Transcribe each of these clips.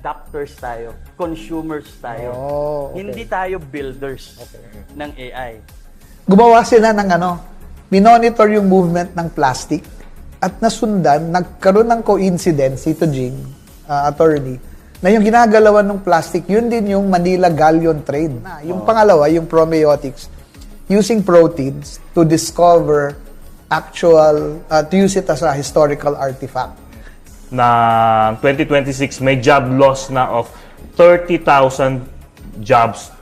adapters tayo, consumers tayo. Okay. Hindi tayo builders ng AI. Gumawa sila ng minonitor yung movement ng plastic at nasundan, nagkaroon ng coincidence, ito Jing, attorney, na yung ginagalawan ng plastic, yun din yung Manila Galleon trade. Yung pangalawa, yung probiotics, using proteins to discover to use it as a historical artifact. Na 2026 may job loss na of 30,000 jobs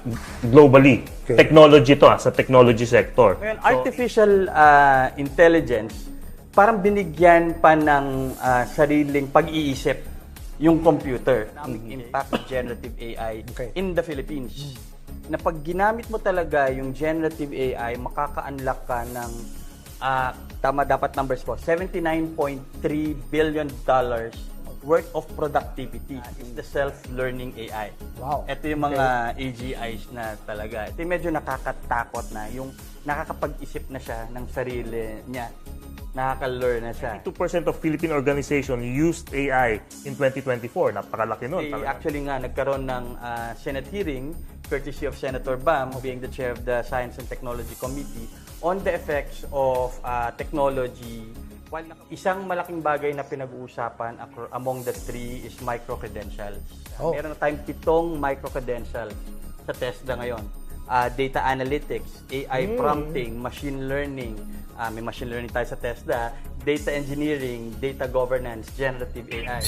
globally. Okay. Technology to sa technology sector. Ngayon, artificial intelligence, parang binigyan pa ng sariling pag-iisip yung computer. Ang impact of generative AI in the Philippines. Na pag ginamit mo talaga yung generative AI, makaka-unlock ka ng tama dapat numbers ko, $79.3 billion worth of productivity is the self-learning AI. Wow. Ito yung mga AGIs na talaga. Ito yung medyo nakakatakot na, yung nakakapag-isip na siya ng sarili niya. Nakaka-learn na siya. 2% of Philippine organization used AI in 2024. Napakalaki nun. Actually nga, nagkaroon ng Senate hearing, courtesy of Senator Bam, being the chair of the Science and Technology Committee, on the effects of technology. While isang malaking bagay na pinag-uusapan among the three is micro-credentials. Meron na tayong 7 micro-credentials sa TESDA ngayon. Data analytics, AI prompting, machine learning, may machine learning tayo sa TESDA, data engineering, data governance, generative AI.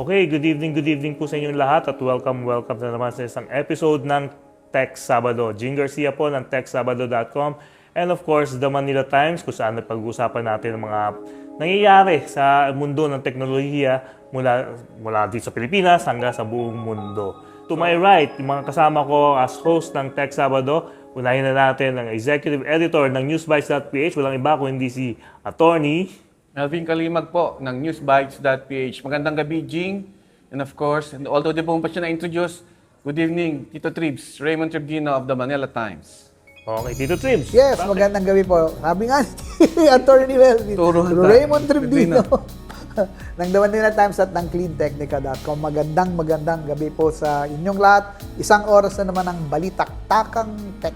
Okay, good evening po sa inyong lahat at welcome na naman sa isang episode ng Tech Sabado. Jing Garcia po ng TechSabado.com and of course, the Manila Times kung saan pag-uusapan natin ang mga nangyayari sa mundo ng teknolohiya mula dito sa Pilipinas hanggang sa buong mundo. To my right, yung mga kasama ko as host ng Tech Sabado, unahin na natin ang executive editor ng Newsbytes.ph, walang iba kung hindi si Atty. Melvin Calimag po ng Newsbytes.ph. Magandang gabi, Jing. And of course, and although di po pa siya na-introduce, good evening, Tito Tribs, Raymund Tribdino of the Manila Times. Okay, Tito Tribs. Yes, magandang gabi po. Sabi nga ni Attorney Melvin, Raymund Tribdino ng The Manila Times at ng cleantechnica.com. Magandang gabi po sa inyong lahat. Isang oras na naman ang balitaktakang tech.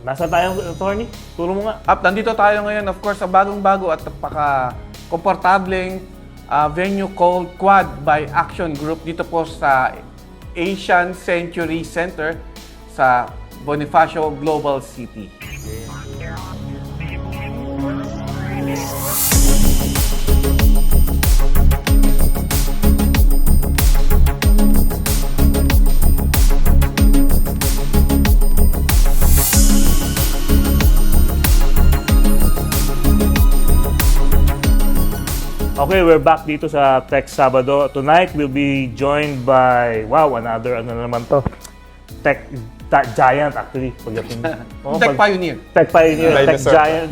Nasa tayo, Atty? Turo mo nga. Nandito tayo ngayon, of course, sa bagong-bago at napaka-komportableng venue called Quad by Action Group dito po sa Asian Century Center sa Bonifacio Global City. Okay, we're back dito sa Tech Sabado. Tonight, we'll be joined by, another, naman to? Tech giant, actually. Tech pioneer. Tech pioneer, tech giant.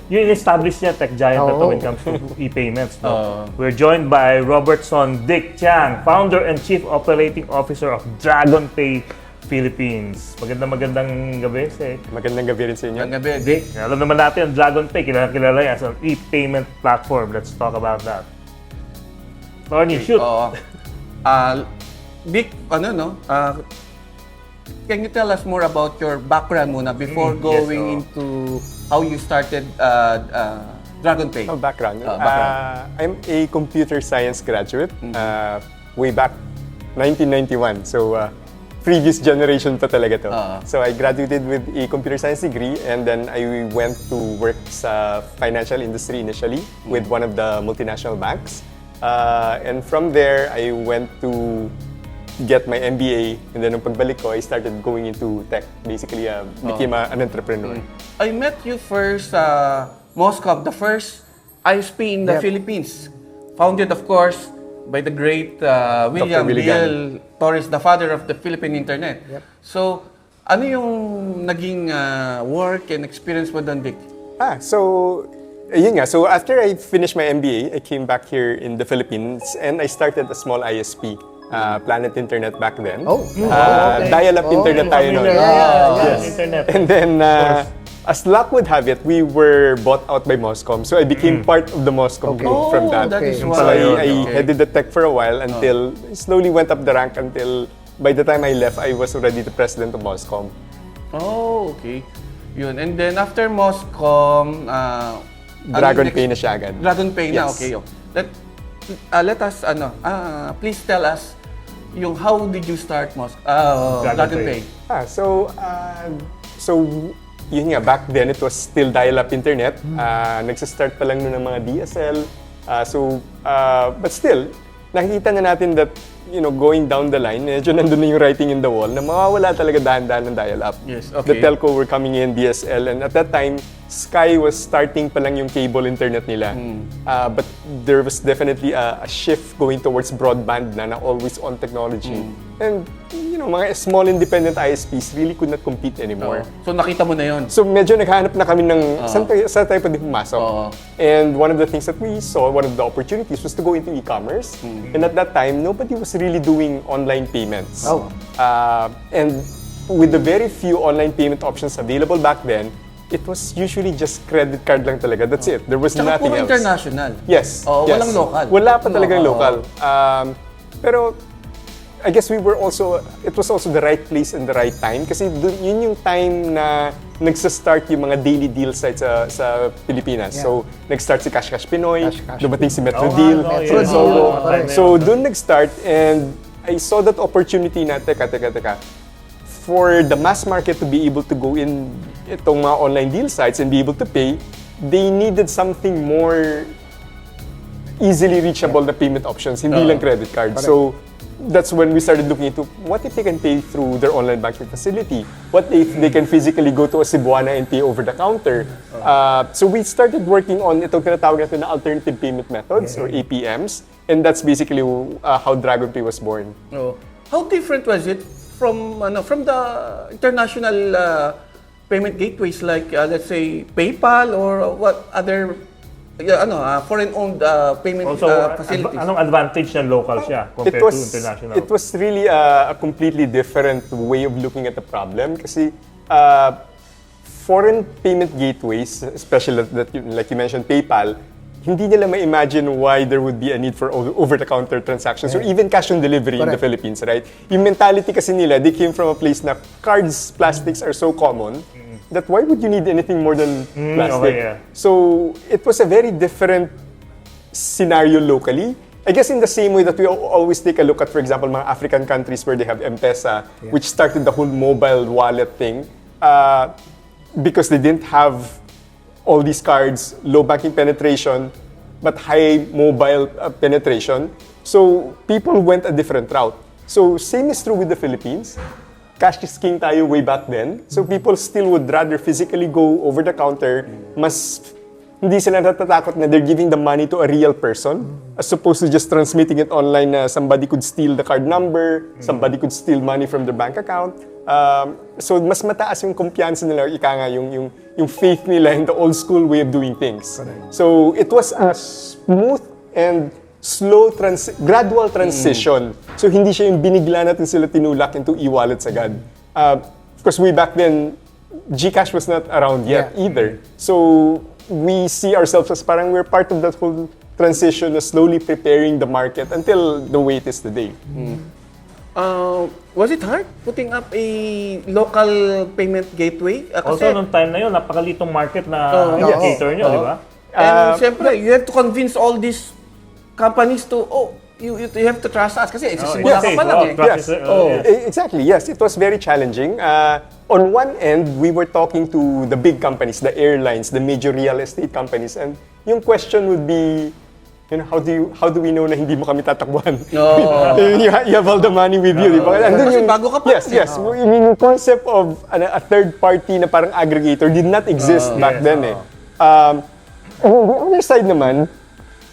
Yung in-establish niya, tech giant na to when it comes to e-payments. No? We're joined by Robertson Dick Chiang, founder and chief operating officer of Dragonpay Philippines. Magandang gabi, Sek. Magandang gabi rin sa inyo. Ang gabi, Dick. Alam naman natin ang Dragonpay, kilala yan as an e-payment platform. Let's talk about that. Tony, shoot! Oo. Dick, can you tell us more about your background muna before going into how you started Dragonpay? Background. Background. I'm a computer science graduate way back 1991. So, previous generation pa talaga to. So, I graduated with a computer science degree and then I went to work sa financial industry initially with one of the multinational banks. And from there, I went to get my MBA, and then nung pagbalik ko, I started going into tech. Basically, became an entrepreneur. I met you first Moscow, the first ISP in the Philippines. Founded, of course, by the great William Bill Torres, the father of the Philippine Internet. So, ano yung naging work and experience mo doon, Vic? So, yun nga. So, after I finished my MBA, I came back here in the Philippines and I started a small ISP. Planet Internet back then. Dial-up internet tayo noon. Yes. Internet. And then, as luck would have it, we were bought out by Moscom. So I became part of the Moscom group from that. That is So why. I headed the tech for a while until slowly went up the rank until by the time I left, I was already the president of Moscom. Oh, okay. Yun. And then after Moscom, Dragonpay na siya agad. Dragonpay na, Yes. okay. Let us, please tell us yung how did you start Dragonpay? So yun nga, back then it was still dial-up internet. Nagsistart pa lang nun ng mga DSL. But still, nakikita na natin that, going down the line, medyo nandun na yung writing in the wall na mawawala talaga dahan-dahan ng dial-up. Yes, okay. The telco were coming in, DSL, and at that time, Sky was starting pa lang yung cable internet nila. But there was definitely a shift going towards broadband na always-on technology. And, mga small independent ISPs really could not compete anymore. So nakita mo na yun? So medyo naghahanap na kami ng saan tayo pwede pumasok. And one of the things that we saw, one of the opportunities was to go into e-commerce. And at that time, nobody was really doing online payments. And with the very few online payment options available back then, it was usually just credit card lang talaga. That's it. There was Tsaka nothing puro else. international. Yes. Yes. Walang local. Wala pa talagang local. Pero I guess it was also the right place and the right time kasi yun yung time na nagsa-start yung mga daily deal sites sa Pilipinas. So, nag-start si Cash Cash Pinoy, dumating si Metro Deal, So, dun nag-start and I saw that opportunity na, teka, for the mass market to be able to go in itong mga online deal sites and be able to pay, they needed something more easily reachable na payment options, hindi lang credit card. So, that's when we started looking into what if they can pay through their online banking facility? What if they can physically go to a Cebuana and pay over the counter? So we started working on itong tinatawag natin na alternative payment methods or APMs, and that's basically how Dragonpay was born. How different was it from the international payment gateways like let's say PayPal or what other foreign-owned payment facilities? Anong advantage ng local siya compared to international? It was really a completely different way of looking at the problem kasi foreign payment gateways, especially like you mentioned, PayPal, hindi nila ma-imagine why there would be a need for over-the-counter transactions or even cash on delivery in the Philippines, right? Yung mentality kasi nila, they came from a place na cards, plastics are so common that why would you need anything more than plastic? So it was a very different scenario locally. I guess in the same way that we always take a look at, for example, mga African countries where they have M-Pesa, which started the whole mobile wallet thing, because they didn't have all these cards, low banking penetration, but high mobile penetration. So people went a different route. So same is true with the Philippines. Cash is king tayo way back then. So people still would rather physically go over the counter. Mas hindi sila natatakot na they're giving the money to a real person as opposed to just transmitting it online na somebody could steal the card number, somebody could steal money from their bank account. So mas mataas yung kumpiyansa nila, ika nga, yung faith nila in the old school way of doing things. So it was a smooth and gradual transition. So hindi siya yung binigla natin sila tinulak into e-wallets agad. Of course, way back then, GCash was not around yet either. So we see ourselves as parang we're part of that whole transition na slowly preparing the market until the way it is today. Was it hard putting up a local payment gateway? Also, nung time na yun, napakalitong market na cater nyo, di ba? And siyempre, you have to convince all these companies to, you have to trust us kasi simula ka pa lang eh. Yes. Exactly, yes. It was very challenging. On one end, we were talking to the big companies, the airlines, the major real estate companies, and yung question would be, how do we know na hindi mo kami tatakbuhan? You have all the money with you, di ba? Kasi bago ka pa. Yes. I mean, yung concept of a third party na parang aggregator did not exist back then eh. On the other side naman,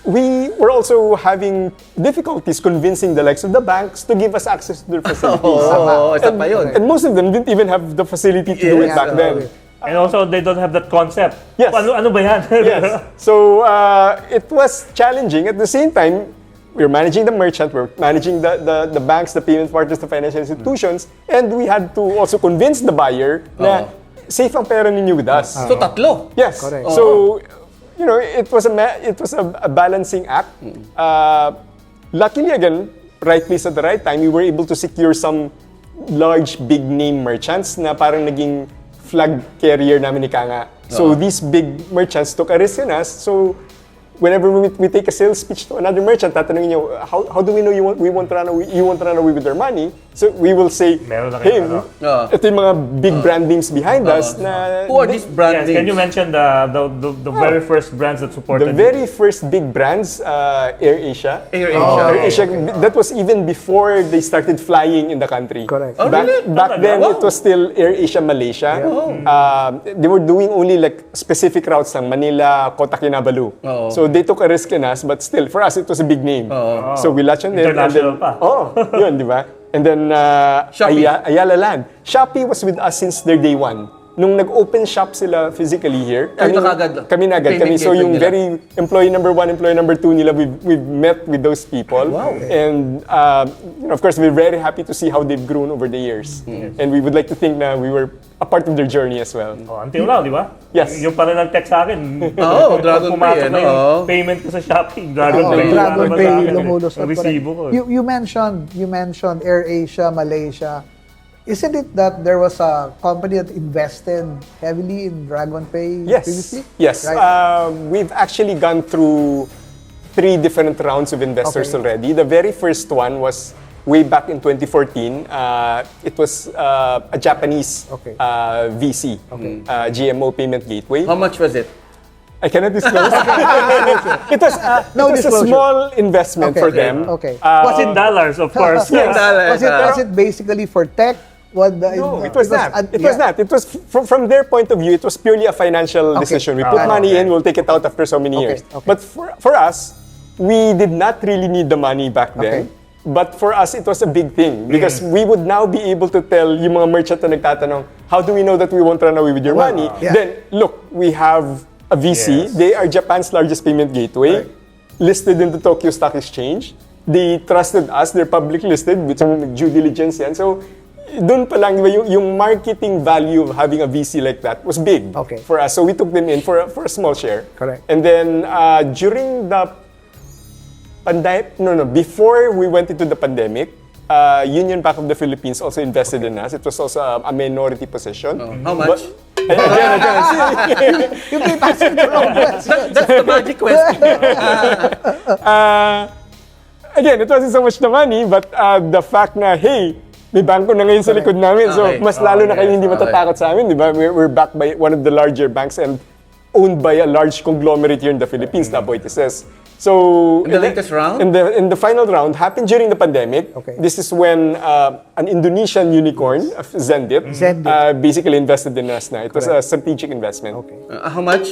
we were also having difficulties convincing the likes of the banks to give us access to their facilities. And most of them didn't even have the facility to do it back then. And also, they don't have that concept. Yes. Ano ba yan? Yes. So, it was challenging. At the same time, we're managing the merchant, we're managing the banks, the payment partners, the financial institutions, and we had to also convince the buyer na safe ang pera ninyo with us. So, tatlo. Yes. Correct. So, it was a balancing act. Luckily, again, right place at the right time, we were able to secure some large, big name merchants na parang naging flag carrier namin ni Kanga. So these big merchants took a risk in us. So whenever we take a sales pitch to another merchant, tatanungin niyo, how do we know you won't run away with their money? So we will say, hey, ito yung mga big brand names behind us. Na who are these brand names? Can you mention the very first brands that supported the very first big brands, AirAsia. AirAsia. That was even before they started flying in the country. Correct. Back then, it was still AirAsia Malaysia. They were doing only like specific routes lang, Manila, Kota Kinabalu. So they took a risk in us, but still, for us, it was a big name. So we latched on it. International pa. Yun, di ba? And then, Ayala Land. Shopee was with us since their day one. Nung nag-open shop sila physically here, kami na agad. So yung very employee number 1, employee number 2 nila, we've met with those people. Wow. And of course, we're very happy to see how they've grown over the years. And we would like to think na we were a part of their journey as well. Until now, di ba? Yes. Yung pala nag-text sa akin. Dragonpay. Pumasok na yung payment ko sa Shopee. Dragonpay. Lumulusot. Resibo ko. You mentioned AirAsia, Malaysia. Isn't it that there was a company that invested heavily in Dragonpay previously? Yes. Right? We've actually gone through 3 different rounds of investors already. The very first one was way back in 2014. It was a Japanese VC, GMO Payment Gateway. How much was it? I cannot disclose. It was a small investment for them. Okay. Was in dollars, of course. Was it basically for tech? No, it was not. It was not. It was from their point of view. It was purely a financial decision. We put money in, we'll take it out after so many years. But for us, we did not really need the money back then. But for us, it was a big thing because we would now be able to tell yung mga merchant na nagtatanong, how do we know that we won't run away with your money? Then look, we have a VC. They are Japan's largest payment gateway, listed in the Tokyo Stock Exchange. They trusted us. They're public listed with some due diligence yan. So doon pa lang, yung marketing value of having a VC like that was big for us. So we took them in for a small share. Correct. And then during the pandemic, before we went into the pandemic, Union Bank of the Philippines also invested in us. It was also a minority position. How much? You keep asking the wrong question. That's the magic question. Again, it wasn't so much the money, but the fact na, hey, may bangko na ngayon sa likod namin. So, mas lalo na kayo hindi matatakot sa amin, di ba? We're backed by one of the larger banks and owned by a large conglomerate here in the Philippines, Taboyteses. So, in the latest round? In the final round, happened during the pandemic. This is when an Indonesian unicorn, Zendit, basically invested in us na. It was a strategic investment. How much?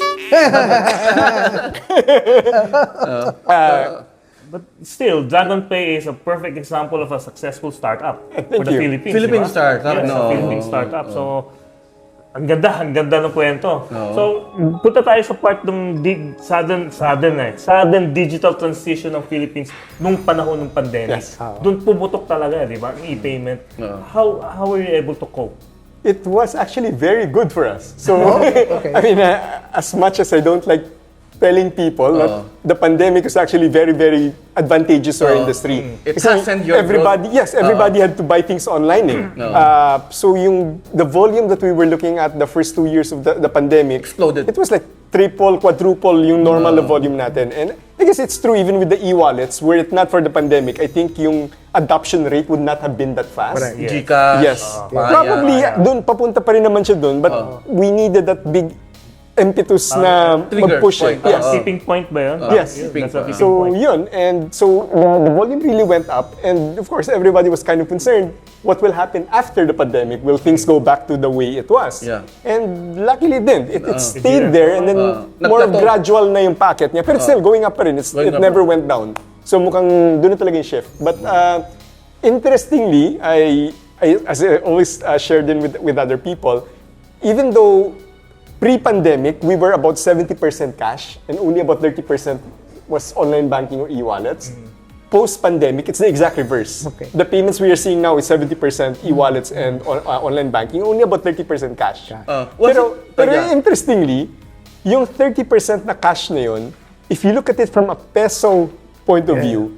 But still, Dragonpay is a perfect example of a successful startup for the Philippines. Philippine diba? startup, Yes, a Philippine startup. So, Ang ganda ng kwento. So, punta tayo sa part ng sudden digital transition ng Philippines nung panahon ng pandemic. Yes. Doon pumutok talaga, di ba? Ang e-payment. How were you able to cope? It was actually very good for us. So, okay. I mean, as much as I don't like telling people that the pandemic is actually very, very advantageous to our industry. It Kasi hastened your everybody, growth. yes, everybody had to buy things online. So the volume that we were looking at the first 2 years of the pandemic, Exploded. it was like triple, quadruple yung normal na volume natin. And I guess it's true even with the e-wallets, were it not for the pandemic, I think yung adoption rate would not have been that fast. Correct. Yes. Gcash. Yes. Probably doon papunta pa rin naman siya doon, but we needed that big impetus na trigger mag-push point. it. Yes. Tipping point ba yun? Yes. That's a tipping So point. yun, and so the volume really went up, and of course everybody was kind of concerned what will happen after the pandemic. Will things go back to the way it was? Yeah. And luckily then it did. stayed there, and then more Nagplateau. gradual na yung packet niya, pero it's still going up pa rin. Going It up. never went down. So mukhang doon na talaga yung shift. But interestingly, as I always shared in with other people, even though pre-pandemic, we were about 70% cash and only about 30% was online banking or e-wallets. Post-pandemic, it's the exact reverse. Okay. The payments we are seeing now is 70% e-wallets and online banking, only about 30% cash. Pero interestingly, yung 30% na cash na yun, if you look at it from a peso point of view,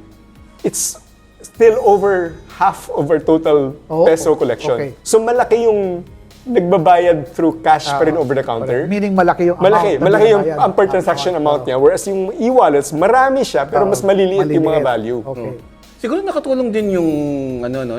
it's still over half of our total peso collection. okay. So malaki yung nagbabayad through cash pa rin over the counter. Meaning malaki yung amount. Malaki yung binabayad. per transaction amount niya. Whereas yung e-wallets, marami siya, pero mas maliliit yung mga value. Okay. Siguro nakatulong din yung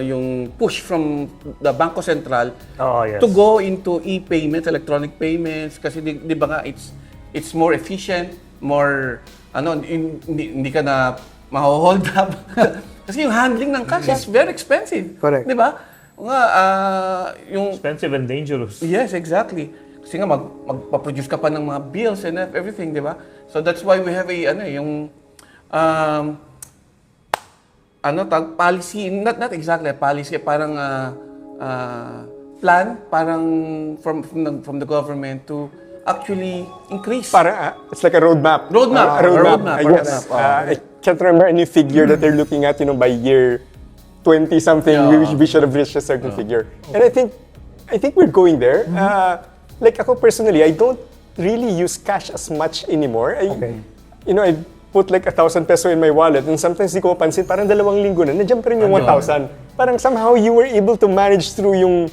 yung push from the Bangko Sentral Yes. to go into e-payments, electronic payments kasi di ba nga it's more efficient, more hindi ka na ma-hold up. Kasi yung handling ng cash is very expensive. Correct. Di ba? Yung Expensive and dangerous. yes, exactly. Kasi nga magpa-produce ka pa ng mga bills and everything, di ba? So that's why we have policy, not exactly a policy, parang plan, parang from the government to actually increase. It's like a roadmap. Roadmap. A roadmap. Roadmap. I guess. I can't remember any figure that they're looking at, by year 20-something, we should have reached a certain figure. And I think we're going there. Like ako personally, I don't really use cash as much anymore. I put like 1,000 peso in my wallet, and sometimes di ko mapansin, parang 2 linggo na, nandiyan pa rin yung 1,000. Parang somehow you were able to manage through yung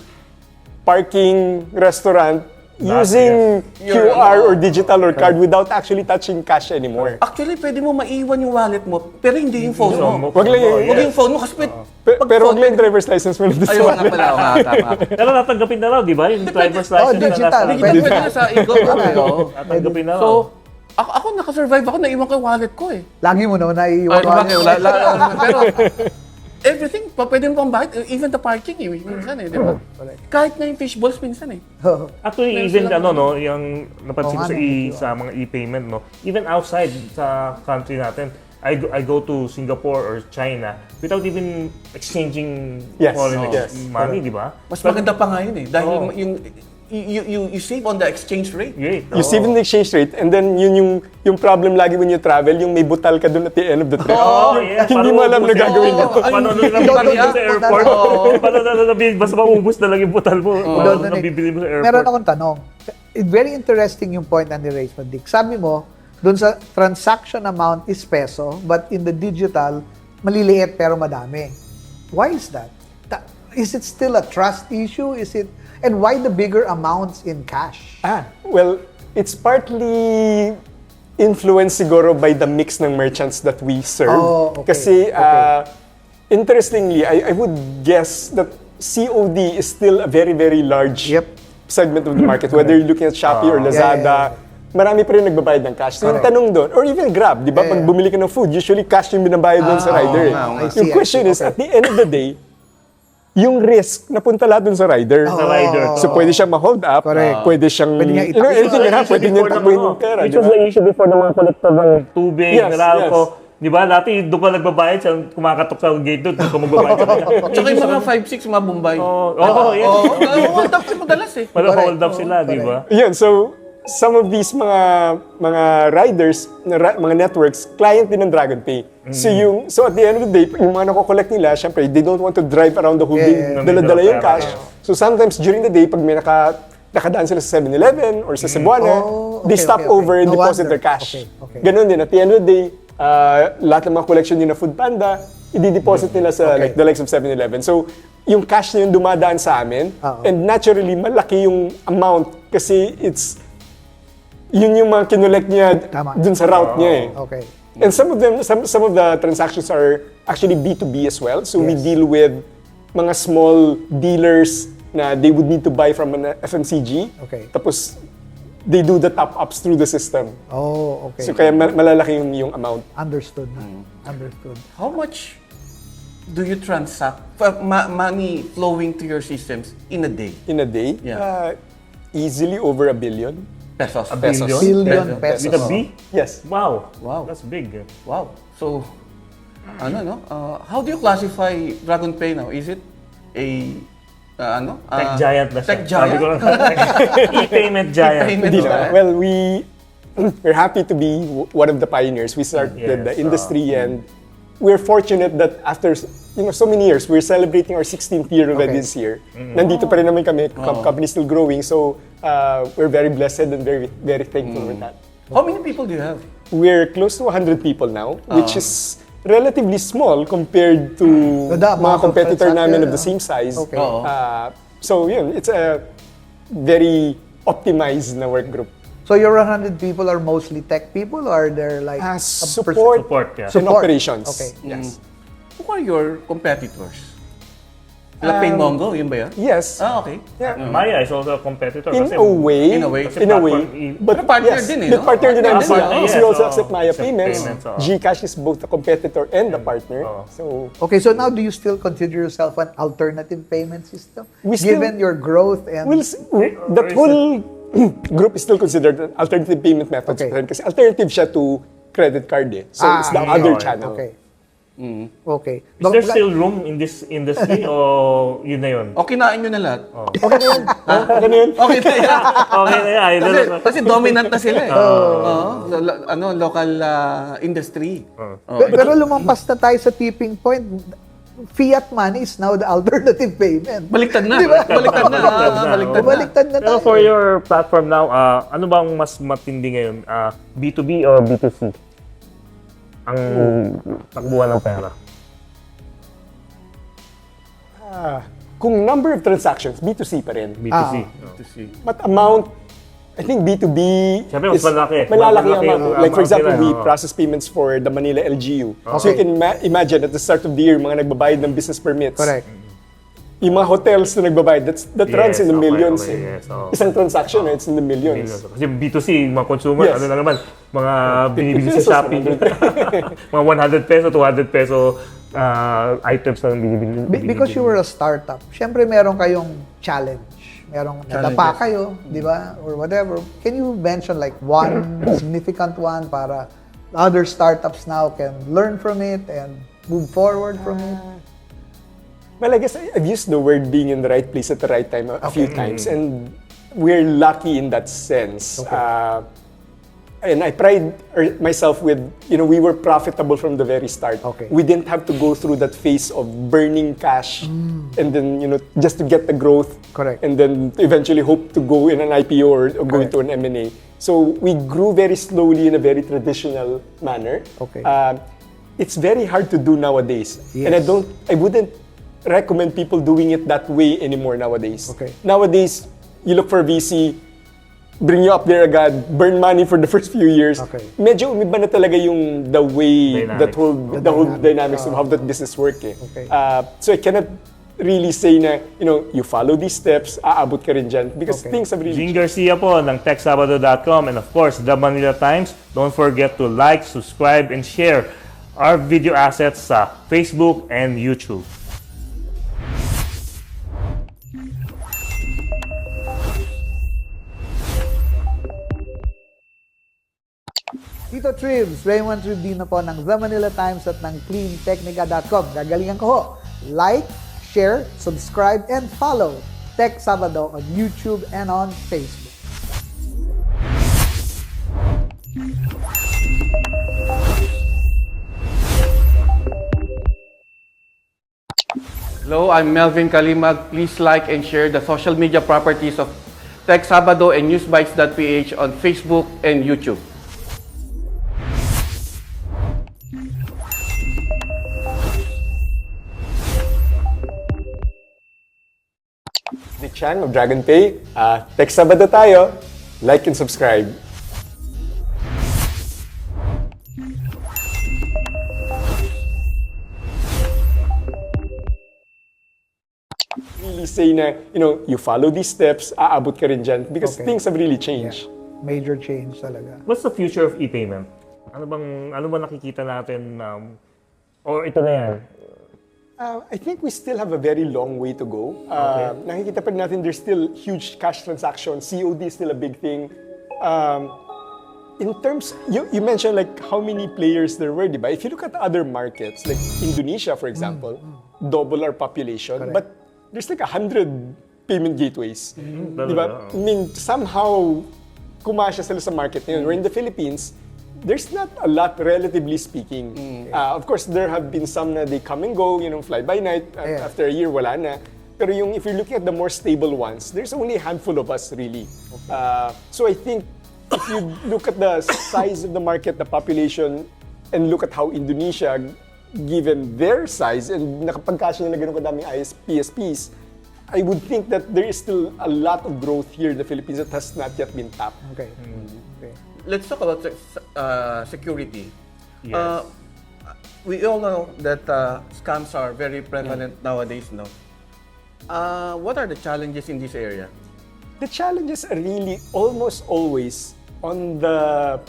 parking, restaurant, using QR or digital or card without actually touching cash anymore. Actually, pwede mo maiwan yung wallet mo, pero hindi yung phone mo. Wag lang yung- Wag yung phone mo kasi Pero wag lang yung driver's license mo na Ayun nga pala, tama. Pero natanggapin na raw, di ba? Yung driver's license digital. na Hindi pwede na sa e-government. Natanggapin na raw. So, ako nakasurvive ako, naiwan ko yung wallet ko eh. Lagi mo naman naiiwan. Pero everything, pwede mo pang bakit, even the parking minsan di ba? Kahit na yung fish balls minsan Actually, even yung napansin ko sa mga e-payment, even outside sa country natin, I go to Singapore or China without even exchanging foreign money, di ba? Mas maganda pa nga yun dahil you save on the exchange rate. Great. You save in the exchange rate, and then yun yung problem lagi when you travel, yung may butal ka dun at the end of the trip. Yes. Hindi mo alam na gagawin mo. Paano nabibili mo sa airport? Paano basta maubos na lang yung butal mo? Paano nabibili mo sa airport? Meron akong tanong. Very interesting yung point na ni Raymund Dick. Sabi mo, doon sa transaction amount is peso, but in the digital, maliliit pero madami. Why is that? Is it still a trust issue? And why the bigger amounts in cash? Well, it's partly influenced siguro by the mix ng merchants that we serve. Kasi, interestingly, I would guess that COD is still a very, very large segment of the market. Whether you're looking at Shopee or Lazada, marami pa rin nagbabayad ng cash. So yung tanong doon, or even Grab, di ba? Pag bumili ka ng food, usually cash yung binabayad doon sa rider. Yung question is, at the end of the day, yung risk napunta lahat dun sa rider. So pwede siyang ma-hold up, pwede siyang, niya anything can happen, pwede niya takbuhin yung pera. Which was the issue before ng mga kolektor ng tubig, Meralco. Di ba? Dati doon ka nagbabayad, siya kumakatok sa gate doon ka magbabayad sa kanya. Tsaka yung mga 5-6, mga Bombay. Yes. Hold up sila madalas eh. Hold up sila, di ba? Yun, so some of these mga riders, mga networks, client din ng Dragonpay. So at the end of the day, yung mga nako-collect nila, syempre, they don't want to drive around the whole day, dala-dala yung cash. So sometimes during the day, pag may nakadaan sila sa 7-Eleven or sa Cebuana, they stop over and deposit their cash. Ganon din, at the end of the day, lahat ng mga collection din na Food Panda, i-deposit nila sa like the likes of 7-Eleven. So, yung cash na yung dumadaan sa amin, and naturally, malaki yung amount kasi yun yung mga kinolect niya dun sa route niya eh. Okay. And some of the transactions are actually B2B as well. So we deal with mga small dealers na they would need to buy from an FMCG. Okay. Tapos they do the top-ups through the system. Oh, okay. So kaya malalaki yung amount. Understood. Understood. How much do you transact, money flowing to your systems in a day? In a day, Yeah. Easily over 1 billion. Pesos. Billion pesos. With a B? Yes. Wow. Wow. That's big. Wow. So, how do you classify Dragonpay now? Is it a, Tech giant na siya. Tech giant? Sabi ko lang, e-payment giant. E-payment Hindi giant. naman. Well, we're happy to be one of the pioneers. We started the industry and we're fortunate that after so many years, we're celebrating our 16th year already this year. Nandito pa rin naman kami, company still growing. So we're very blessed and very, very thankful for that. How many people do you have? We're close to 100 people now, which is relatively small compared to The amount mga of competitor namin of the transaction, same size. Okay. So yun, it's a very optimized na work group. So your 100 people are mostly tech people, or they're like Support, yeah. and operations. Okay. Yes. Who are your competitors? Lapin Mongo, yun ba yun? Yes. Okay. Yeah. Maya is also a competitor. In kasi a way. In a way. Kasi platform, But partner yes, din eh, the no? partner din namin sila. Partner, Because yes, we also oo. accept Maya Accept payments. payments, oo. GCash is both a competitor and a partner. So Okay, so now do you still consider yourself an alternative payment system? We still- Given your growth and that whole group is still considered an alternative payment method. Okay. Kasi alternative siya to credit card eh. So it's the okay. other channel. Okay. Okay. Is there still room in this industry o yun na yun? O kinain nyo na lahat? Okay na yun. Ano yun? Okay na yan. Okay na yan. Kasi dominant na sila eh. Local industry. Pero lumampas na tayo sa tipping point. Fiat money is now the alternative payment. Baliktad na. Di ba? Baliktad na. Baliktad na. Baliktad na Pero tayo. for your platform now, ano bang mas matindi ngayon? B2B o B2C? Ang takbuhan ng pera. Kung number of transactions, B2C pa rin. B2C. But amount, I think B2B Siyempre, mas malaki. Malalaki Malaki ang amount. yung Like for amount example, nila, we oo. process payments for the Manila LGU. So Okay. you can imagine at the start of the year, mga nagbabayad ng business permits. Correct. Yung mga hotels na nagbabayad, that runs in the millions. Okay, yes, oo. Isang transaction, it's in the millions. Kasi B2C, mga consumer, Yes. ano na naman, mga binibili Pesos, sa Shopee. Mga 100 peso, 200 peso items na binibili. Because you were a startup, syempre meron kayong challenge. Merong nadapa kayo, di ba? Or whatever. Can you mention like one significant one para other startups now can learn from it and move forward from it? Well, I guess I've used the word being in the right place at the right time a few times, and we're lucky in that sense. And I pride myself with, we were profitable from the very start. Okay. We didn't have to go through that phase of burning cash and then, just to get the growth. Correct. And then eventually hope to go in an IPO or go into an M&A. So we grew very slowly in a very traditional manner. Okay. It's very hard to do nowadays. Yes. And I wouldn't recommend people doing it that way anymore nowadays. Okay. Nowadays, you look for VC, bring you up there agad, burn money for the first few years. Okay. Medyo umiba na talaga yung the way, Dynamics. the whole dynamics of how that business work eh. Okay. So I cannot really say na, you follow these steps, aabot ka rin dyan. Because Okay. things have really Jing Garcia po ng TechSabado.com and of course, the Manila Times. Don't forget to like, subscribe, and share our video assets sa Facebook and YouTube. Dito Tito Tribs, Raymund Tribdino po ng The Manila Times at ng cleantechnica.com. Gagalingan ko ho. Like, share, subscribe, and follow Tech Sabado on YouTube and on Facebook. Hello, I'm Melvin Calimag. Please like and share the social media properties of Tech Sabado and Newsbytes.ph on Facebook and YouTube. Dick Chiang of Dragonpay. Tech Sabado tayo. Like and subscribe. Really say na, you follow these steps, aabot ka rin dyan because Okay. things have really changed. Major change talaga. What's the future of e-payment? Ano ba nakikita natin or ito na yan? I think we still have a very long way to go. Nakikita pa rin natin there's still huge cash transactions. COD is still a big thing. In terms, you mentioned like how many players there were, di ba? If you look at other markets, like Indonesia, for example, double our population, Correct. but there's like 100 payment gateways. Di ba? Talaga, I mean, somehow, kumasya sila sa market ngayon. Where in the Philippines, there's not a lot, relatively speaking. Of course, there have been some na they come and go, fly by night. Yeah. After a year, wala na. Pero if you're looking at the more stable ones, there's only a handful of us, really. So I think, if you look at the size of the market, the population, and look at how Indonesia, given their size, and nakapagkasya na ganun kadaming PSPs, I would think that there is still a lot of growth here in the Philippines that has not yet been tapped. Okay. Okay. Let's talk about security. Yes. We all know that scams are very prevalent nowadays, no? What are the challenges in this area? The challenges are really almost always on the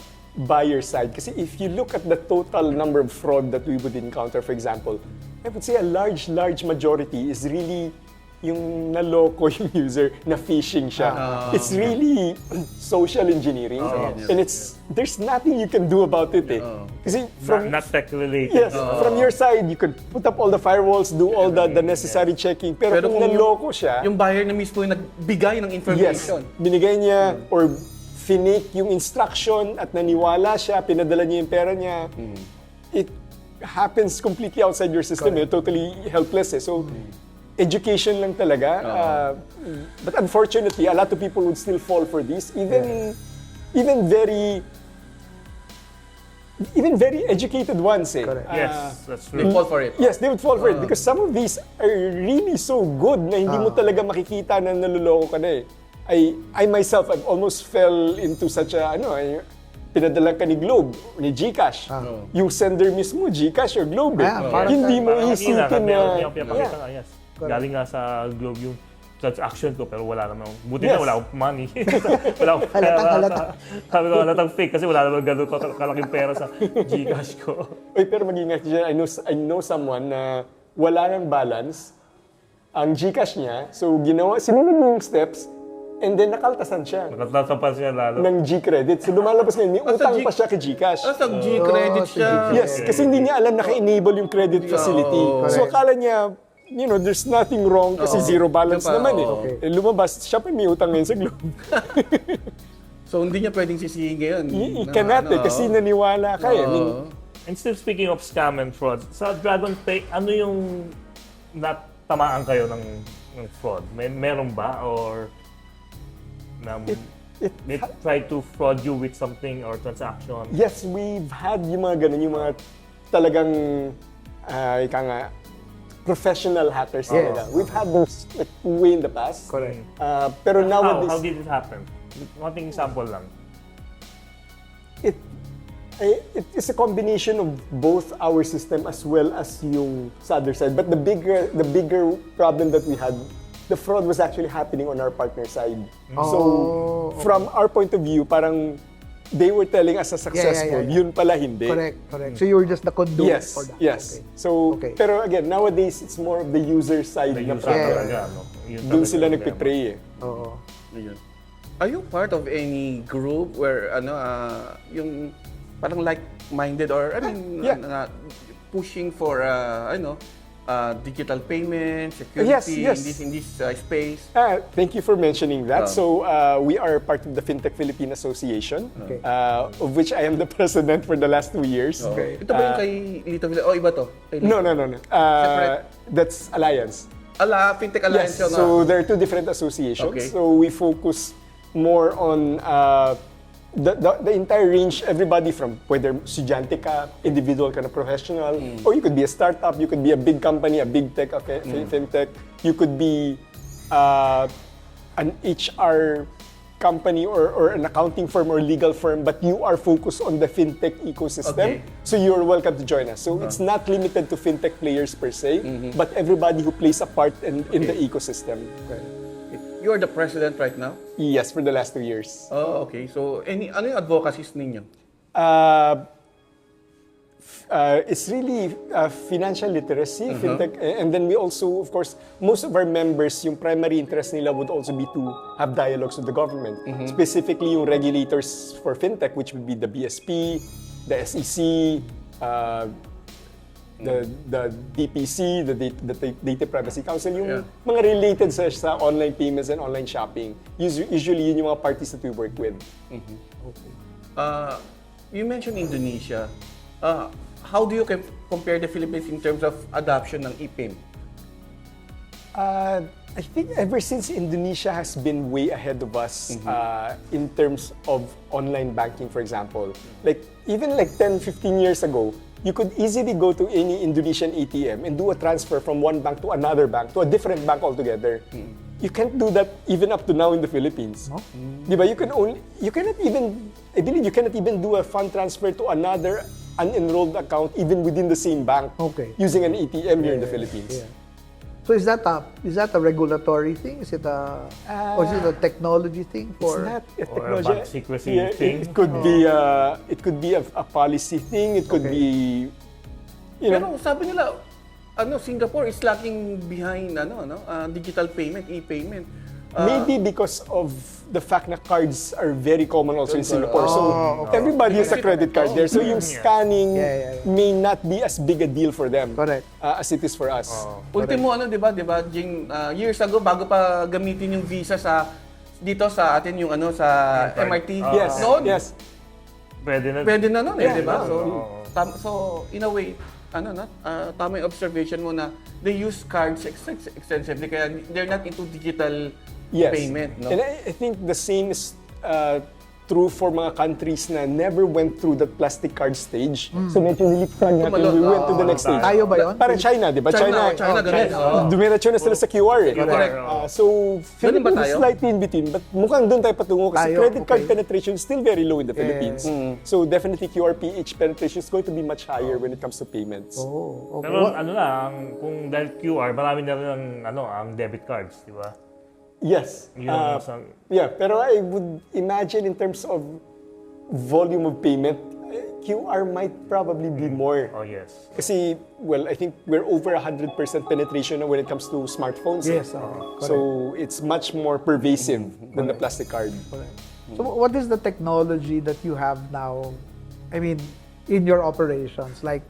buyer side. Kasi if you look at the total number of fraud that we would encounter, for example, I would say a large majority is really yung naloko yung user, na phishing siya. It's really social engineering. And there's nothing you can do about it eh. Kasi Not tech related. Yes, from your side, you could put up all the firewalls, do all the necessary checking. Pero kung naloko siya, Yung buyer na mismo yung nagbigay ng yes, information. binigay niya or finake yung instruction at naniwala siya, pinadala niya yung pera niya, it happens completely outside your system. You're totally helpless eh. So, education lang talaga. But unfortunately, a lot of people would still fall for this. Even very educated ones eh. Correct. Yes, that's They true. fall for it. Yes, they would fall for it because some of these are really so good na hindi mo talaga makikita na naloloko ka na eh. I myself, I've almost fell into such a, pinadala ka ni Globe, ni GCash. Yung sender mismo, GCash or Globe eh. Parang- Hindi mo isipin na, Yes. Galing nga sa Globe yung transaction ko pero wala naman. Buti na Yes. wala akong money. Wala akong pera. Halata. Sabi ko, halatang fake kasi wala naman ganun kalaking pera sa GCash ko. Uy, pero mag-ingat dyan, I know someone na wala ng balance ang GCash niya, so sinunod yung steps, and then nakaltasan siya Nakatatampan siya lalo. ng G-credit. So lumalabas ngayon, may utang pa siya kay GCash. Sa G-credit siya. Yes, kasi hindi niya alam naka-enable yung credit facility. So akala niya, there's nothing wrong kasi zero balance naman eh. Eh, lumabas, siya pa may utang ngayon sa Globe. So hindi niya pwedeng sisihin ngayon. Ikanat eh, kasi naniwala ka eh. I mean, And still speaking of scam and fraud, sa Dragonpay, ano yung natamaan kayo ng fraud? Meron ba? Or they try to fraud you with something or transaction? yes, we've had yung mga ganun, yung mga talagang, ika nga, professional hackers talaga. We've had those like, way in the past. Correct. Pero nowadays, How did it happen? Konting example lang. it is a combination of both our system as well as yung sa other side. But the bigger problem that we had, the fraud was actually happening on our partner side. So from our point of view, parang they were telling us as successful, Yeah. yun pala hindi. Correct. So you were just the conduit Yes, for that. yes. Okay. So, Okay. pero again, nowadays it's more of the user side The na user problem. talaga, no? Yun Doon talaga sila yung nagpipray eh. Oo. Are you part of any group where yung parang like-minded or pushing for digital payment, security Yes. in this space. Thank you for mentioning that. So we are part of the FinTech Philippine Association, of which I am the president for the last 2 years. Okay. Ito ba yung kay Lito Villa? Iba to? Kay Lito? No. Separate? That's Alliance. FinTech Alliance Yes. yun, So there are 2 different associations. Okay. So we focus more on the entire range, everybody from whether estudyante ka, individual ka na professional, or you could be a startup, you could be a big company, a big tech, fintech, you could be an HR company or an accounting firm or legal firm, but you are focused on the fintech ecosystem. Okay. So you're welcome to join us. So it's not limited to fintech players per se, but everybody who plays a part in the ecosystem. You're the president right now? Yes, for the last 2 years. Oh, okay. So, ano yung advocacies ninyo? It's really financial literacy, fintech, and then we also, of course, most of our members, yung primary interest nila would also be to have dialogues with the government. Specifically, yung regulators for fintech, which would be the BSP, the SEC, the DPC, the Data Privacy Council, yung mga related sa online payments and online shopping. Usually, yun yung mga parties that we work with. Okay. You mentioned Indonesia. How do you compare the Philippines in terms of adoption ng e-payment? I think ever since Indonesia has been way ahead of us in terms of online banking, for example. Like, even like 10, 15 years ago, you could easily go to any Indonesian ATM and do a transfer from one bank to another bank, to a different bank altogether. You can't do that even up to now in the Philippines. No? Diba? I believe you cannot even do a fund transfer to another unenrolled account even within the same bank using an ATM here in the Philippines. Yeah. So is that a regulatory thing? Is it or is it a technology thing? It's not a Or a technology. bank secrecy thing? It could be a policy thing. It could be, Pero sabi nila, Singapore is lacking behind digital payment, e-payment. Maybe because of the fact na cards are very common also in Singapore. So everybody has a credit card there. So yung scanning may not be as big a deal for them as it is for us. Ultimo, di ba, Jing, years ago, bago pa gamitin yung visa dito sa atin yung sa MRT. Yes. Noon, Yes. pwede na noon di ba? So in a way, tama yung observation mo na they use cards extensively kaya they're not into digital payment, no? And I think the same is true for mga countries na never went through that plastic card stage. So medyo nilipsan natin, we went to the next stage. Tayo ba yun? Parang China, di ba? China ganun. dumiretso na sila sa QR. Correct. So, Ganun ba Philippines tayo? is slightly in between, but mukhang doon tayo patungo kasi Tayo, credit card penetration is still very low in the Philippines. So definitely QRPH penetration is going to be much higher when it comes to payments. Oh, okay. Pero kung dahil QR, marami na rin ang debit cards, di ba? Yes. Yeah, pero I would imagine in terms of volume of payment, QR might probably be more. Oh, yes. Kasi, well, I think we're over 100% penetration when it comes to smartphones. Yes. So it's much more pervasive than the plastic card. So what is the technology that you have now, I mean, in your operations? Like,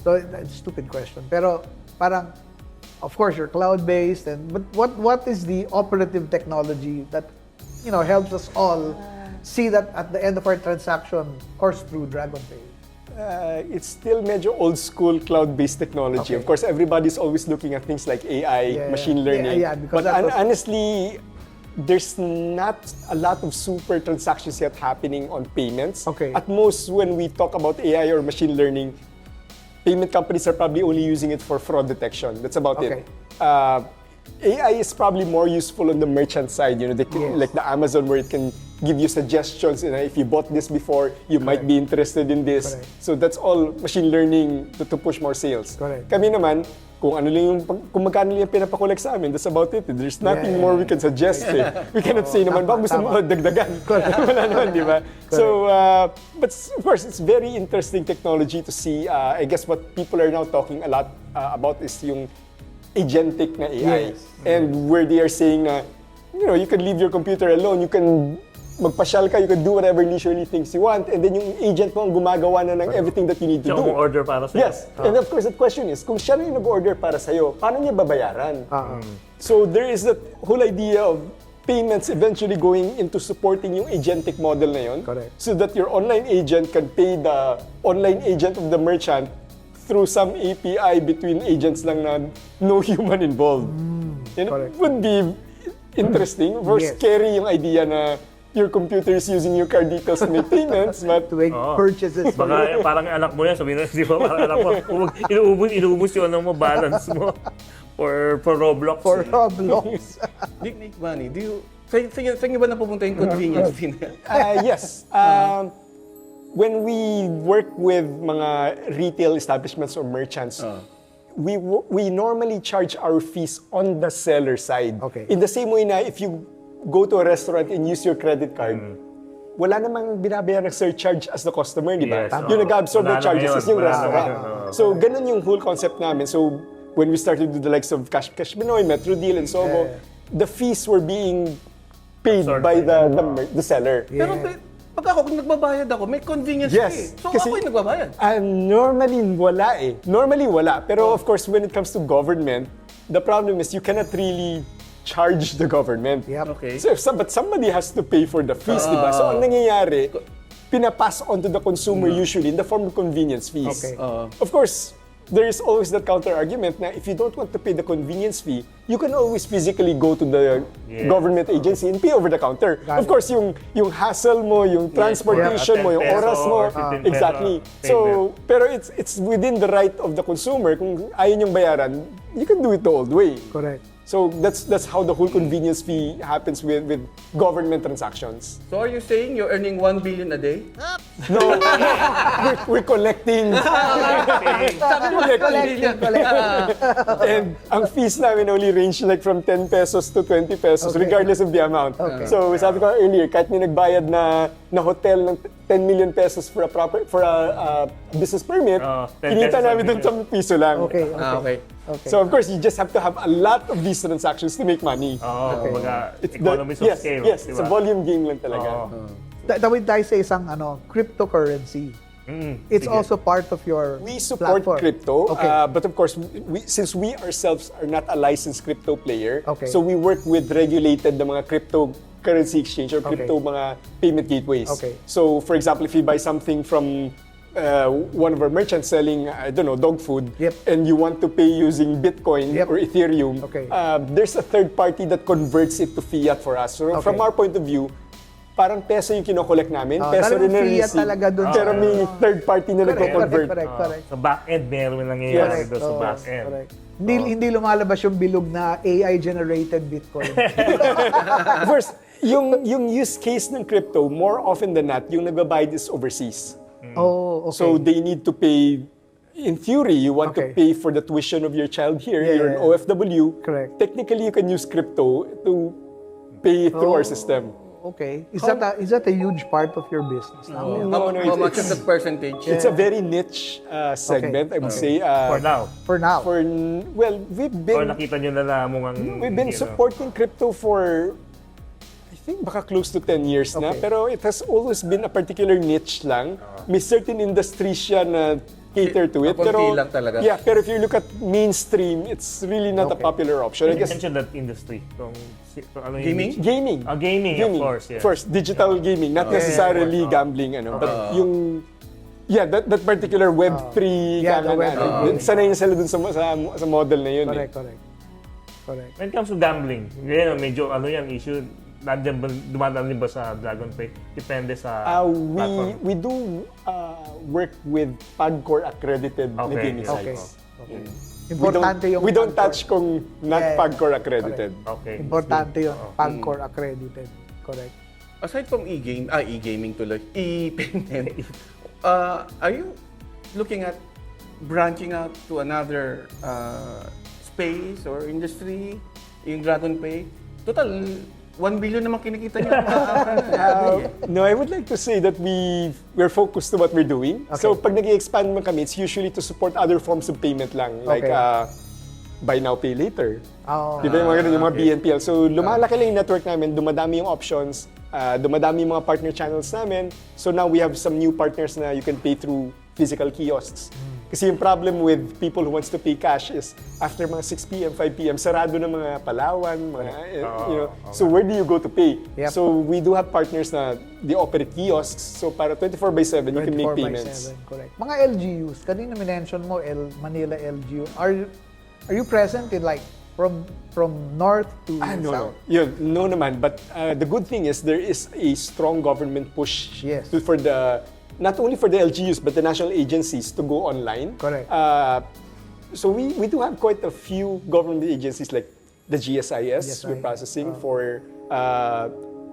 so that's a stupid question. Pero parang, of course, you're cloud-based, but what is the operative technology that helps us all see that at the end of our transaction course through Dragonpay? It's still medyo old school cloud-based technology. Of course, everybody's always looking at things like AI, machine learning. Because but honestly, there's not a lot of super transactions yet happening on payments. At most, when we talk about AI or machine learning, payment companies are probably only using it for fraud detection. That's about it. AI is probably more useful on the merchant side, like the Amazon, where it can give you suggestions. If you bought this before, you might be interested in this. So that's all machine learning to push more sales. Kami naman, kung magkano lang yung pinapakolek sa amin, that's about it. There's nothing more we can suggest. We cannot say naman, baka gusto mo dagdagan. Wala naman, di ba? So, but of course, it's very interesting technology to see. I guess what people are now talking a lot about is yung agentic na AI. And where they are saying, you can leave your computer alone, you can magpasyal ka, you can do whatever leisurely things you want, and then yung agent mo ang gumagawa na ng everything that you need to Siya do. ang order para sa'yo. Yes. And of course, the question is, kung siya na yung nag-order para sa'yo, paano niya babayaran? So there is that whole idea of payments eventually going into supporting yung agentic model na yun. Correct. So that your online agent can pay the online agent of the merchant through some API between agents lang na no human involved. You know, correct. would be interesting. Of course, Yes. scary yung idea na your computer is using your card details to make payments, but To make purchases. Baka parang anak mo yan, sabihin na, di ba, parang anak mo, inuubos yung ano mo, balance mo. For Roblox. For Roblox. Dick, make money. Do you... Sa'yo ba napupunta yung convenience fee na? yes. When we work with mga retail establishments or merchants, we normally charge our fees on the seller side. Okay. In the same way na if you go to a restaurant and use your credit card, wala namang binabayaran ng surcharge as the customer, di ba? Yes, Yung nag-absorb wala ng na charges ngayon, is yung wala na restaurant. ngayon, So, ganun yung whole concept namin. So, when we started with the likes of Cash Pinoy, Metro Deal, and Sogo, the fees were being paid Absorbed by by the seller. Pero pag ako, kung nagbabayad ako, may convenience Yes, fee. So kasi- ako yung nagbabayad. Normally, wala eh. Normally, wala. Pero of course, when it comes to government, the problem is you cannot really charge the government. Yep. Okay. So, but somebody has to pay for the fees, di ba? So, ang nangyayari, pinapass on to the consumer usually in the form of convenience fees. Okay. Of course, there is always that counter-argument na if you don't want to pay the convenience fee, you can always physically go to the government agency and pay over the counter. Got Of it. course, yung hassle mo, yung transportation mo, yung 10 oras mo, peso or 15 peso exactly. So, pero it's within the right of the consumer. Kung ayaw niyang bayaran, you can do it the old way. Correct. So that's how the whole convenience fee happens with government transactions. So are you saying you're earning 1 billion a day? No, we're collecting. Sabi mo, Collecting. And ang fees namin only range like from 10 pesos to 20 pesos Okay. regardless of the amount. Okay. So sabi ko earlier, kahit may nagbayad na hotel ng 10 million pesos for a business permit, 10 kinita pesos namin ang doon 10 piso lang. Okay. Okay. So of course, you just have to have a lot of these transactions to make money. Kumbaga, It's economies of yes, scale. yes, di it's ba? a volume game lang talaga. Tawid tayo sa isang cryptocurrency. It's Sige. also part of your We support platform. crypto, Okay. but of course, since we ourselves are not a licensed crypto player, Okay. so we work with regulated na mga cryptocurrency exchange or Okay. crypto mga payment gateways. Okay. So for example, if you buy something from one of our merchants selling, I don't know, dog food, Yep. and you want to pay using Bitcoin Yep. or Ethereum, Okay. there's a third party that converts it to fiat for us. So from Okay. our point of view, parang peso yung kinokollect namin, peso talagang rin na fiat receive. talaga dun Pero sa- may third party na nagko-convert. Correct. Sa back-end, meron nangyayari Yes. doon sa back-end. Correct. Hindi lumalabas yung bilog na AI-generated Bitcoin. First, yung use case ng crypto, more often than not, yung nagbabayad is overseas. Oh, okay. So they need to pay, in theory, you want to Okay. pay for the tuition of your child here, Yeah, you're an yeah. OFW. Correct. Technically, you can use crypto to pay through our system. Okay. Is that a huge part of your business? No, How much it's, of the percentage? it's a very niche segment, I would say. For now. For now. Well, we've Or been nakita nyo na lamang ang... We've been supporting crypto for, I think, baka close to 10 years na. Okay. Pero it has always been a particular niche lang. May certain industries siya na cater to it. Kakunti Pero, lang talaga. yeah, pero if you look at mainstream, it's really not a Okay. popular option. I You guess mentioned that industry. Kung ano yung Gaming? gaming. Gaming, of course. Yeah. First, digital gaming, not necessarily gambling. But yung, that particular Web3 Yeah, the gangan, Web3. sanay na sila dun sa model na yun. Correct. When it comes to gambling, ngayon, medyo issue, dumadaan din ba sa Dragonpay? Depende sa platform. We do work with PAGCOR accredited na Okay, gaming yeah. sites. Okay. Importante yung We don't PAGCOR. touch kung not Yeah, PAGCOR accredited. Okay. Importante yung PAGCOR accredited. Correct. Aside from e-gaming tuloy, e-payment, are you looking at branching out to another space or industry, yung Dragonpay? Total, 1 billion naman kinikita niyo. No, I would like to say that we're focused to what we're doing. So pag nag-expand man kami, it's usually to support other forms of payment lang. Like Okay. buy now, pay later. Oh. Di ba yung mga ganun, yung mga BNPL. So lumalaki lang yung network namin, dumadami yung options. dumadami yung mga partner channels namin. So now we have some new partners na you can pay through physical kiosks. Kasi yung problem with people who wants to pay cash is after mga 6 p.m., 5 p.m., sarado na mga Palawan, mga, So where do you go to pay? Yep. So we do have partners na they operate kiosks. So para 24/7, you can make 24/7, payments. correct. Mga LGUs, kanina minention mo Manila LGU. Are you present in like from north to No. south? Yun, no naman. But the good thing is there is a strong government push Yes. for the not only for the LGUs but the national agencies to go online. Correct. So we do have quite a few government agencies like the GSIS, we're processing for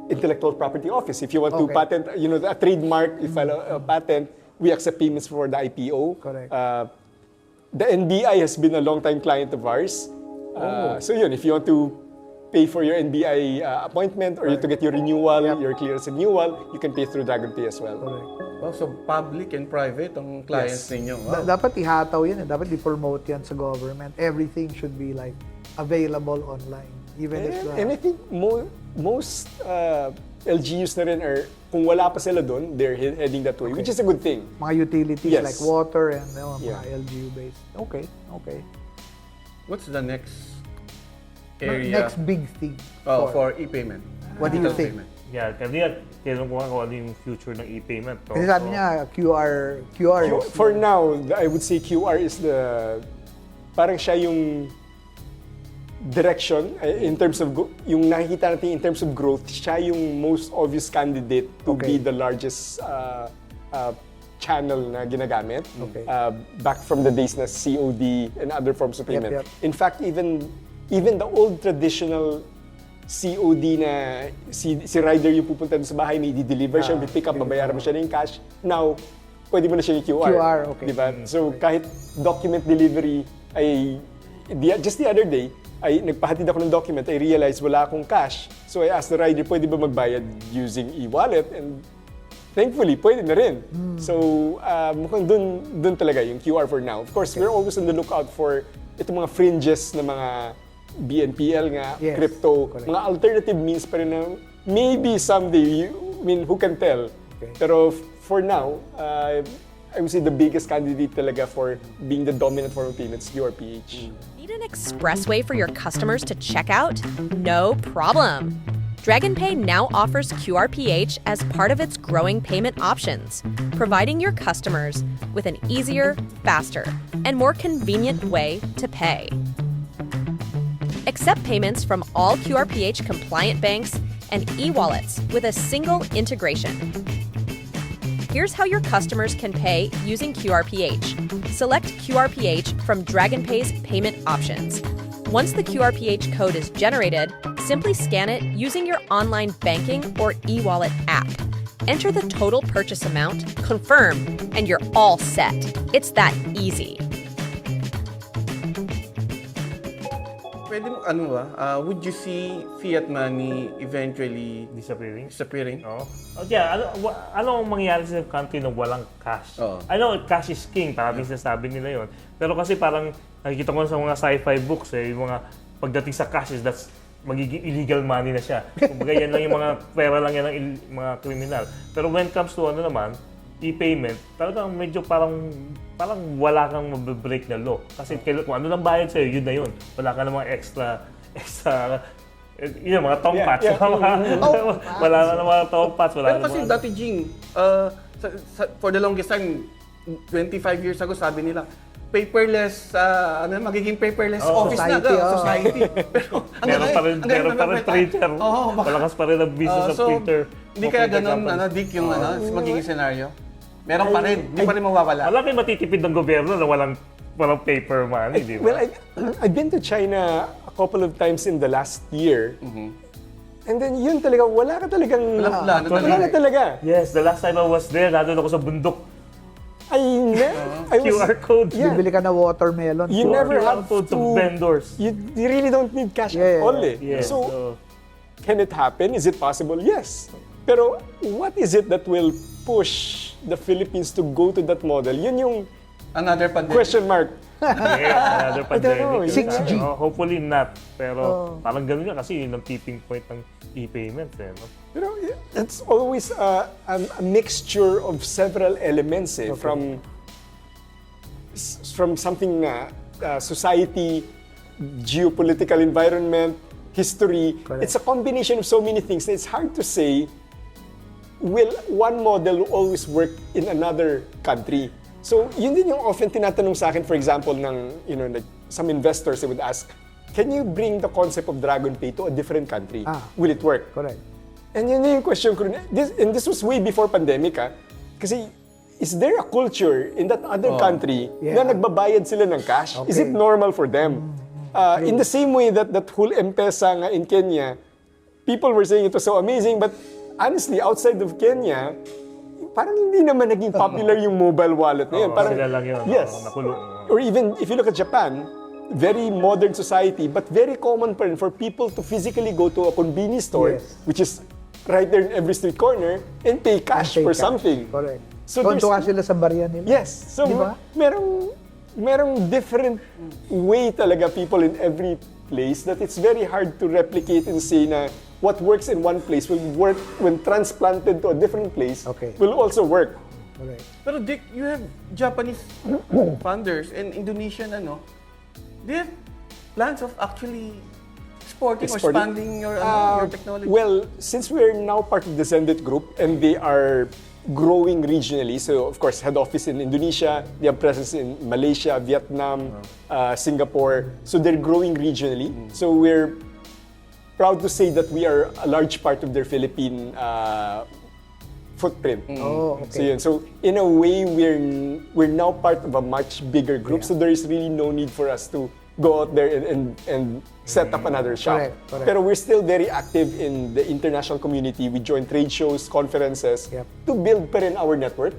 Intellectual Property Office. If you want to patent, a trademark, you file a patent, we accept payments for the IPO. Correct. The NBI has been a long-time client of ours. So yun, if you want to pay for your NBI appointment or to get your renewal, your clearance renewal, you can pay through Dragonpay as well. Correct. Oh, so public and private ang clients ninyo. Wow. Dapat ihataw yan. Dapat i-promote yan sa government. Everything should be like available online. Even if And I think most LGUs na rin are, kung wala pa sila doon, they're heading that way, which is a good thing. mga utilities Yes. like water and Yeah. mga LGU based. Okay. What's the next area Next big thing. for e-payment? What do you Digital think? payment. Yeah, kanina tinanong ko nga kung ano yung future ng e-payment. No? Kasi sabi niya, QR. For now, I would say QR is parang siya yung direction in terms of yung nakikita natin in terms of growth, siya yung most obvious candidate to be the largest channel na ginagamit. Back from the days na COD and other forms of payment. Yep. In fact, even the old traditional COD na si rider yung pupunta doon sa bahay, may i-deliver siya, may pick up, babayaran mo siya ng cash. Now, pwede mo na siya yung QR. QR, okay. Diba? So, kahit document delivery just the other day, nagpahatid ako ng document, I realized wala akong cash. So, I asked the rider, pwede ba magbayad using e-wallet? And thankfully, pwede na rin. So, mukhang dun talaga yung QR for now. Of course, we're always on the lookout for itong mga fringes na mga BNPL nga, Yes, crypto, correct. mga alternative means pa rin na maybe someday, who can tell? Pero for now, I would say the biggest candidate talaga for being the dominant form of payments, QRPH. Need an expressway for your customers to check out? No problem. Dragonpay now offers QRPH as part of its growing payment options, providing your customers with an easier, faster, and more convenient way to pay. Accept payments from all QRPH compliant banks and e-wallets with a single integration. Here's how your customers can pay using QRPH. Select QRPH from Dragonpay's payment options. Once the QRPH code is generated, simply scan it using your online banking or e-wallet app. Enter the total purchase amount, confirm, and you're all set. It's that easy. Pwede mo, would you see fiat money eventually Disappearing? disappearing? Ano ang mangyayari sa country na walang cash? Oo. I know cash is king, parang sinasabi nila yon. Pero kasi parang nakikita ko sa mga sci-fi books, yung mga pagdating sa cash is that's magiging illegal money na siya. Kumbaga yan lang yung mga pera lang yan ng mga kriminal. Pero when it comes to e-payment, talagang medyo parang wala kang mabibreak na law. Kasi kung ano lang bayad sa'yo, yun na yun. Wala ka namang extra, mga tongpats. Wala na mga tongpats. Pero kasi dati, Jing, for the longest time, 25 years ago, sabi nila, paperless, magiging paperless office society, na society. Pero meron pa rin printer. Malakas pa rin ang business ng printer. Hindi kaya ganun, Dick, yung magiging scenario? Meron pa rin, hindi pa rin mawawala. Wala kayong matitipid ng gobyerno na walang paper money, di ba? Well, I've been to China a couple of times in the last year. And then yun talaga, wala ka talaga. Yes, the last time I was there, nandun ako sa bundok. I was, QR code. Yeah. Bibili ka na watermelon. You never have codes to, of vendors. You really don't need cash at all. Yes, So, can it happen? Is it possible? Yes. Pero what is it that will push the Philippines to go to that model? Yun yung Another pandemic. question mark. Another pandemic. 6G. Hopefully not. Pero parang ganun nga kasi yun ang tipping point ng e-payments. No? It's always a mixture of several elements from something society, geopolitical environment, history. Correct. It's a combination of so many things that it's hard to say will one model always work in another country. So, yun din yung often tinatanong sa akin, for example, like some investors, they would ask, can you bring the concept of Dragonpay to a different country? Will it work? Correct. And yun yung question ko. This was way before pandemic, Kasi, is there a culture in that other country na nagbabayad sila ng cash? Okay. Is it normal for them? In the same way that whole M-Pesa nga in Kenya, people were saying it was so amazing, but honestly, outside of Kenya, parang hindi naman naging popular yung mobile wallet na yun. Parang, Sila lang yun. Yes. Nakulong. Or even, if you look at Japan, very modern society, but very common pa rin for people to physically go to a convenience store, which is right there in every street corner, and pay cash for something. Correct. So Kontuwa sila sa barya nila. Yes. So, Diba? merong different way talaga people in every place that it's very hard to replicate and say na what works in one place will work when transplanted to a different place will also work. Correct. Pero Dick, you have Japanese funders and Indonesian they have plans of actually exporting or expanding your technology? Well, since we're now part of the Zenit Group and they are growing regionally, so of course head office in Indonesia, they have presence in Malaysia, Vietnam, Singapore, so they're growing regionally. So we're proud to say that we are a large part of their Philippine footprint. So yun. So in a way, we're now part of a much bigger group. So there is really no need for us to go out there and set up another shop. Correct. Pero we're still very active in the international community. We join trade shows, conferences to build pa rin our network.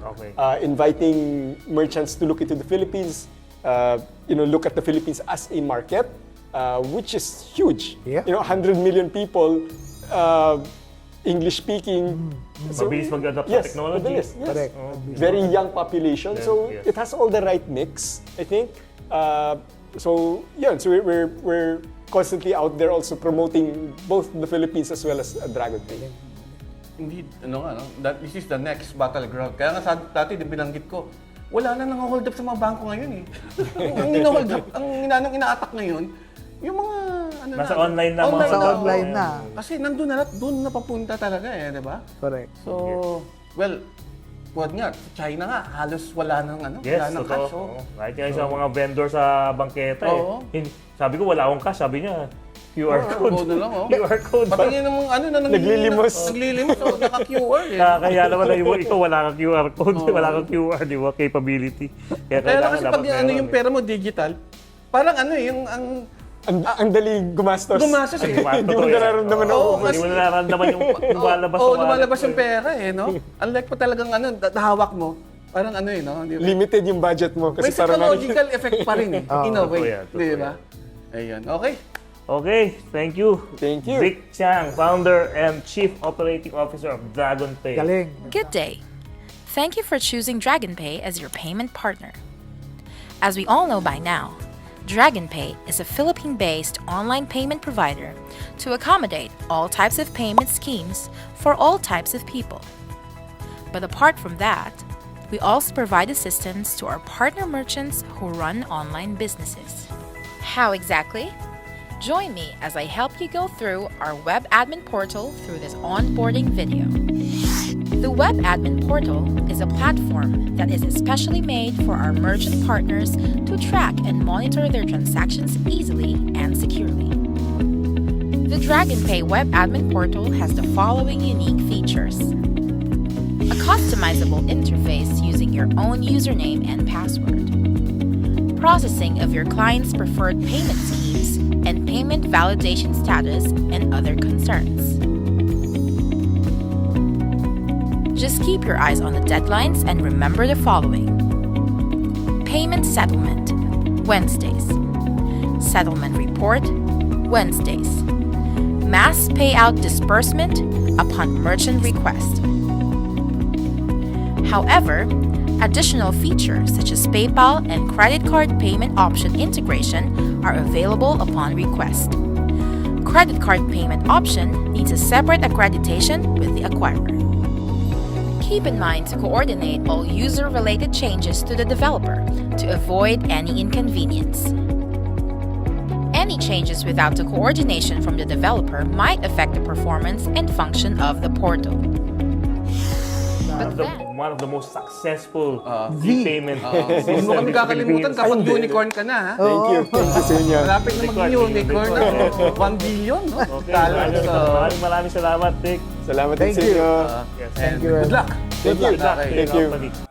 Inviting merchants to look into the Philippines, look at the Philippines as a market, which is huge. 100 million people, English speaking. Mabilis mag-adapt sa technology. Mabilis, yes. Correct. Very young population. So it has all the right mix, I think. So we're constantly out there also promoting both the Philippines as well as Dragonpay. Indeed, that this is the next battleground. Kaya nga dati binanggit ko, wala na nang-hold up sa mga bangko ngayon eh. Ang ina-hold up, ang ina-attack ngayon, yung mga nasa online na. Online na. Kasi nandun na, doon na papunta talaga eh, di ba? Correct. So, well, kuwad nga, China nga, halos wala nang Yes, wala nang cash. Kahit nga sa mga vendor sa bangketa sabi ko wala akong cash, sabi niya QR code. Na lang, QR code. Pati yun ng Naglilimos. Naglilimos, naka-QR eh. Kaya naman na ikaw wala kang QR code, wala kang QR, di ba? Capability. Kaya kasi pag yung pera mo digital, parang yung ang dali gumastos. Gumastos eh. Hindi mo nararamdaman Hindi mo nararamdaman yung lumalabas. Lumalabas yung pera eh, no? Unlike pa talagang nahawak mo, parang no? Limited yung budget mo. Kasi may psychological effect pa rin eh, in a way. Di ba? Ayun, okay. Okay, thank you. Thank you. Dick Chiang, founder and chief operating officer of Dragonpay. Galing. Good day. Thank you for choosing Dragonpay as your payment partner. As we all know by now, Dragonpay is a Philippine-based online payment provider to accommodate all types of payment schemes for all types of people. But apart from that, we also provide assistance to our partner merchants who run online businesses. How exactly? Join me as I help you go through our web admin portal through this onboarding video. The web admin portal is a platform that is especially made for our merchant partners to track and monitor their transactions easily and securely. The Dragonpay web admin portal has the following unique features: a customizable interface using your own username and password, processing of your client's preferred payment schemes and payment validation status and other concerns. Just keep your eyes on the deadlines and remember the following: payment settlement, Wednesdays; settlement report, Wednesdays; mass payout disbursement upon merchant request. However, Additional features such as PayPal and credit card payment option integration are available upon request. Credit card payment option needs a separate accreditation with the acquirer. Keep in mind to coordinate all user-related changes to the developer to avoid any inconvenience. Any changes without the coordination from the developer might affect the performance and function of the portal. One of the most successful V. e-payment Huwag mo kami kakalimutan kapag unicorn ka na, ha? Thank you sa inyo. Malapit na mag-unicorn na. 1 billion, no? Okay, Dollars, maraming salamat, Dick. Salamat din Thank sa you. inyo. Yes. Thank you. Good luck. Thank you. Thank you.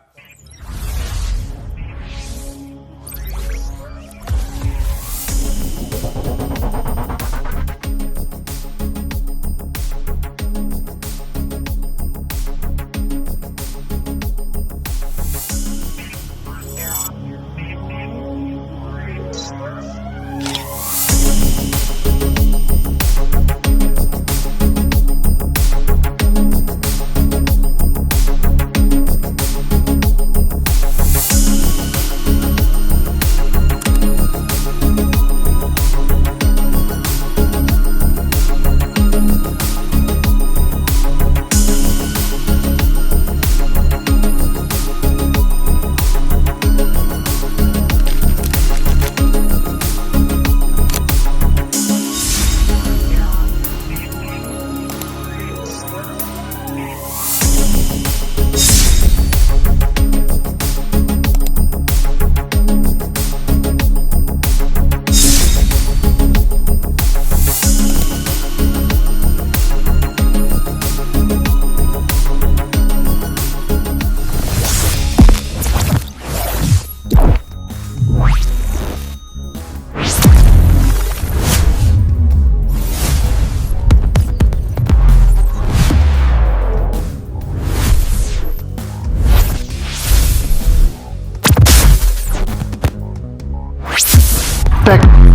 Tech